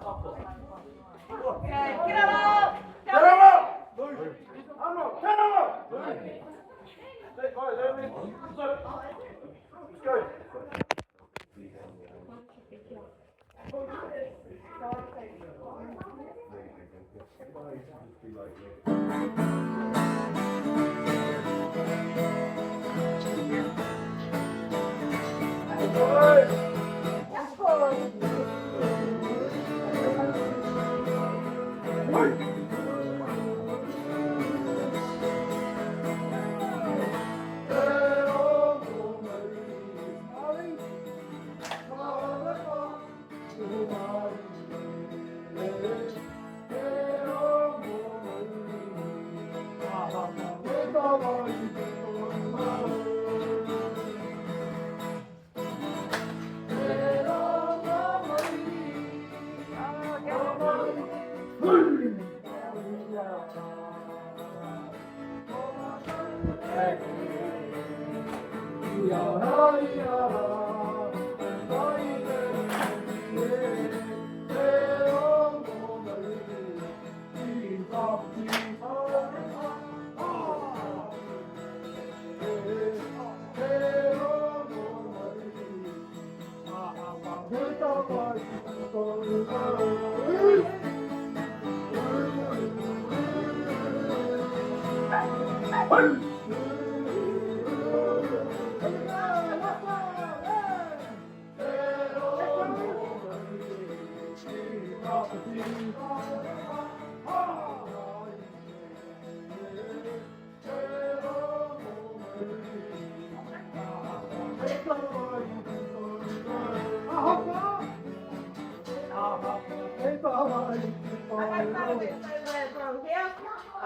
Okay, get up! Get him up! Arnold, get him up! Let's go.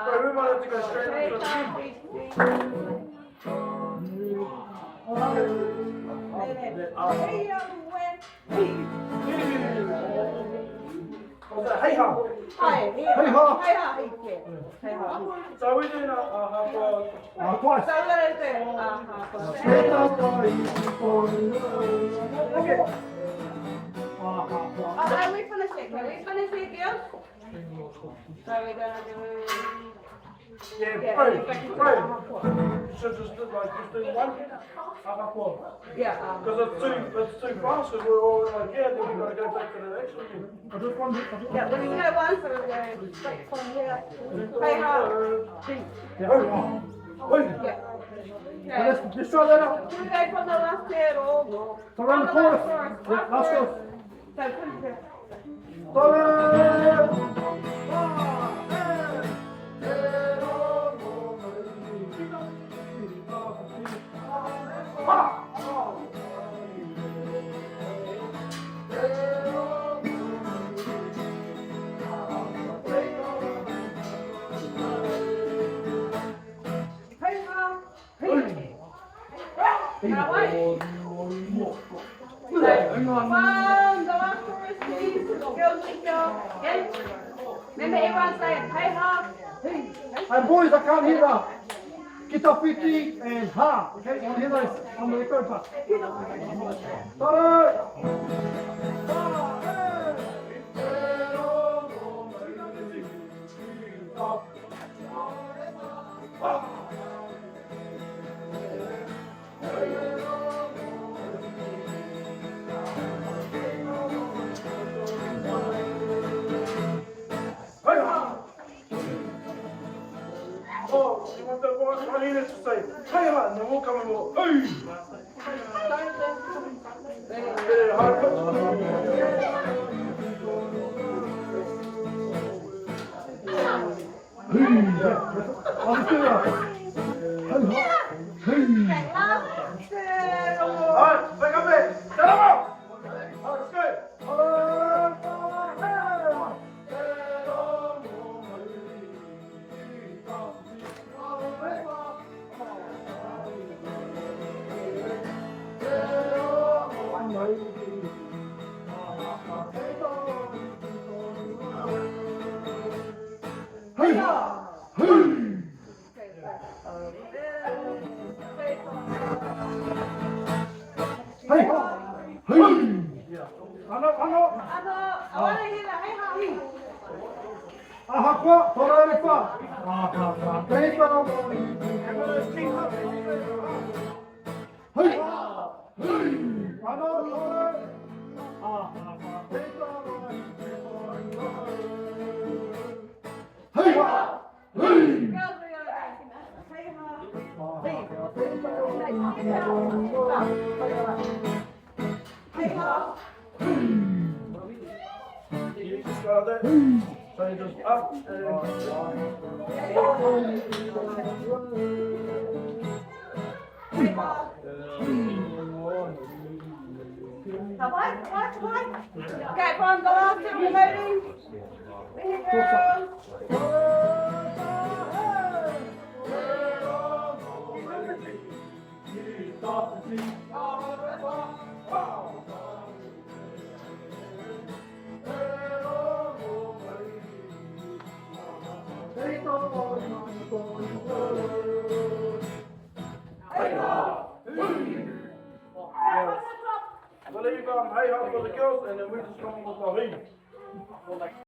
We wanted to go straight to Hey ha! Hey ha! So we're doing a twice. Okay. Can we finish it? Can we finish it, girls? So we're gonna do. Yeah, so just do one. Yeah. Because it's too fast. Because we're all like, yeah, then we've got to go back to the next one. I just wondered. Yeah, we're gonna go one, so we're going straight from here. Hey ha! Yeah. Let's try that out. Can we go from the last here or? So around the corner. Yeah, last go. So finish it. Remember everyone saying, hey ha, hey. And boys, I can't hear that. Get off 50 and ha. Okay, you want to hear those on the third part. Oh, you want that one? I need it to say, hey, and then we'll come and go, hey! Alright, pick up it! Set them up! Let's go! I want to Aha quoi? Tolerez pas. Hey, You just got it. So you just up Okay, everyone go out to reloading. Here goes. I believe hey ho for the girls and then we just come with our